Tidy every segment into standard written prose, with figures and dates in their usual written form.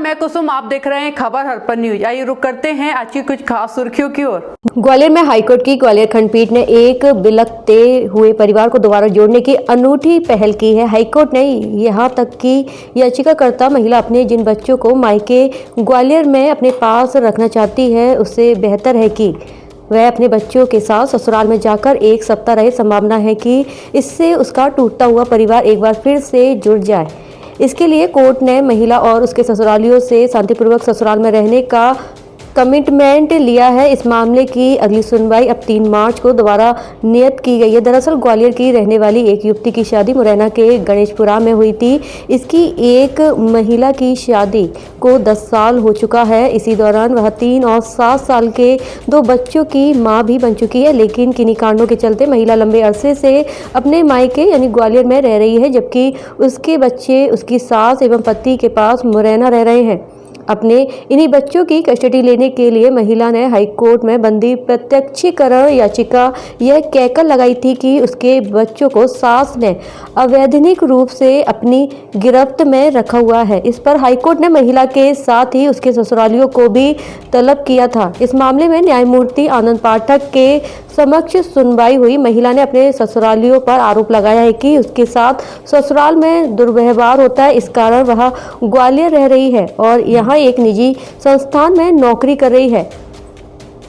मैं कुसुम, आप देख रहे हैं खबर हरपन न्यूज। आइए रुक करते हैं आज की कुछ खास सुर्खियों की ओर। ग्वालियर में हाईकोर्ट की ग्वालियर खंडपीठ ने एक बिलखते हुए परिवार को दोबारा जोड़ने की अनूठी पहल की है। हाईकोर्ट ने यहां तक कि याचिकाकर्ता महिला अपने जिन बच्चों को मायके ग्वालियर में अपने पास रखना चाहती है, उससे बेहतर है कि वह अपने बच्चों के साथ ससुराल में जाकर एक सप्ताह रहे। संभावना है कि इससे उसका टूटता हुआ परिवार एक बार फिर से जुड़ जाए। इसके लिए कोर्ट ने महिला और उसके ससुरालियों से शांतिपूर्वक ससुराल में रहने का कमिटमेंट लिया है। इस मामले की अगली सुनवाई अब 3 मार्च को दोबारा नियत की गई है। दरअसल ग्वालियर की रहने वाली एक युवती की शादी मुरैना के गणेशपुरा में हुई थी। इसकी एक महिला की शादी को 10 साल हो चुका है। इसी दौरान वह 3 और 7 साल के 2 बच्चों की मां भी बन चुकी है, लेकिन किन्हीं कारणों के चलते महिला लंबे अरसे से अपने मायके यानी ग्वालियर में रह रही है, जबकि उसके बच्चे उसकी सास एवं पति के पास मुरैना रह रहे हैं। अपने इन्हीं बच्चों की कस्टडी लेने के लिए महिला ने हाईकोर्ट में बंदी प्रत्यक्षीकरण याचिका यह कहकर लगाई थी कि उसके बच्चों को सास ने अवैधानिक रूप से अपनी गिरफ्त में रखा हुआ है। इस पर हाईकोर्ट ने महिला के साथ ही उसके ससुरालियों को भी तलब किया था। इस मामले में न्यायमूर्ति आनंद पाठक के समक्ष सुनवाई हुई। महिला ने अपने ससुरालियों पर आरोप लगाया है कि उसके साथ ससुराल में दुर्व्यवहार होता है। इस कारण वह ग्वालियर रह रही है और यहाँ एक निजी संस्थान में नौकरी कर रही है।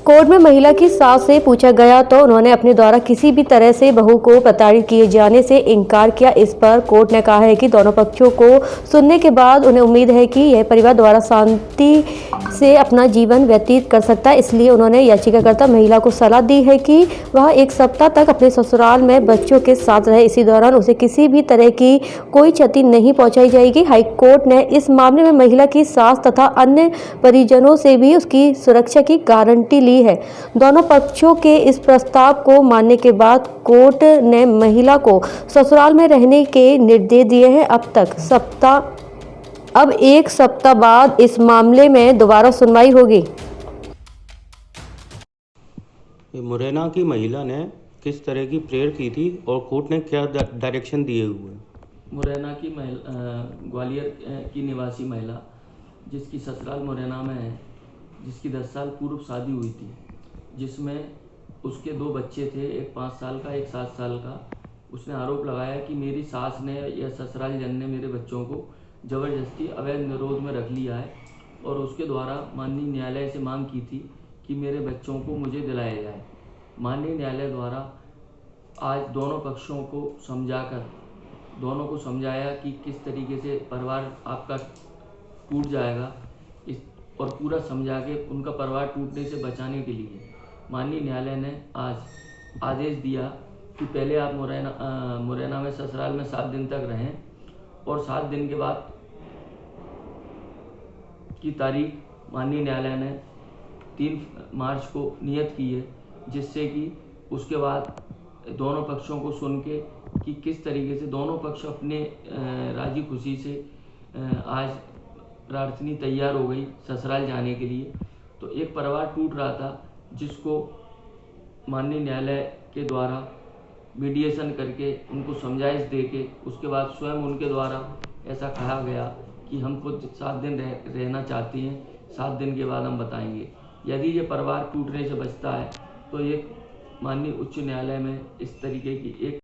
कोर्ट में महिला की सास से पूछा गया तो उन्होंने अपने द्वारा किसी भी तरह से बहू को प्रताड़ित किए जाने से इनकार किया। इस पर कोर्ट ने कहा है कि दोनों पक्षों को सुनने के बाद उन्हें उम्मीद है कि यह परिवार द्वारा शांति से अपना जीवन व्यतीत कर सकता है। इसलिए उन्होंने याचिकाकर्ता महिला को सलाह दी है कि वह 1 सप्ताह तक अपने ससुराल में बच्चों के साथ रहे। इसी दौरान उसे किसी भी तरह की कोई क्षति नहीं पहुंचाई जाएगी। हाईकोर्ट ने इस मामले में महिला की सास तथा अन्य परिजनों से भी उसकी सुरक्षा की गारंटी ली है। दोनों पक्षों के इस प्रस्ताव को मानने के बाद कोर्ट ने महिला को ससुराल में रहने के निर्देश दिए हैं। अब 1 सप्ताह बाद इस मामले में दोबारा सुनवाई होगी। मुरैना की महिला ने किस तरह की प्रेयर की थी और कोर्ट ने क्या डायरेक्शन दिए हुए? मुरैना की ग्वालियर की निवासी महिला जिसकी ससुराल मुरैना में है, जिसकी 10 साल पूर्व शादी हुई थी, जिसमें उसके 2 बच्चे थे, एक 5 साल का, एक 7 साल का। उसने आरोप लगाया कि मेरी सास ने या ससुराल जन ने मेरे बच्चों को ज़बरदस्ती अवैध निरोध में रख लिया है और उसके द्वारा माननीय न्यायालय से मांग की थी कि मेरे बच्चों को मुझे दिलाया जाए। माननीय न्यायालय द्वारा आज दोनों पक्षों को समझाकर दोनों को समझाया कि किस तरीके से परिवार आपका टूट जाएगा, और पूरा समझा के उनका परिवार टूटने से बचाने के लिए माननीय न्यायालय ने आज आदेश दिया कि पहले आप मुरैना में ससुराल में 7 दिन तक रहें और 7 दिन के बाद की तारीख माननीय न्यायालय ने 3 मार्च को नियत की है, जिससे कि उसके बाद दोनों पक्षों को सुन के कि किस तरीके से दोनों पक्ष अपने राजी खुशी से आज प्रार्थनी तैयार हो गई ससुराल जाने के लिए। तो एक परिवार टूट रहा था, जिसको माननीय न्यायालय के द्वारा मीडिएशन करके उनको समझाइश दे के उसके बाद स्वयं उनके द्वारा ऐसा कहा गया कि हम खुद 7 दिन रहना चाहती हैं, 7 दिन के बाद हम बताएंगे। यदि ये परिवार टूटने से बचता है तो ये माननीय उच्च न्यायालय में इस तरीके की एक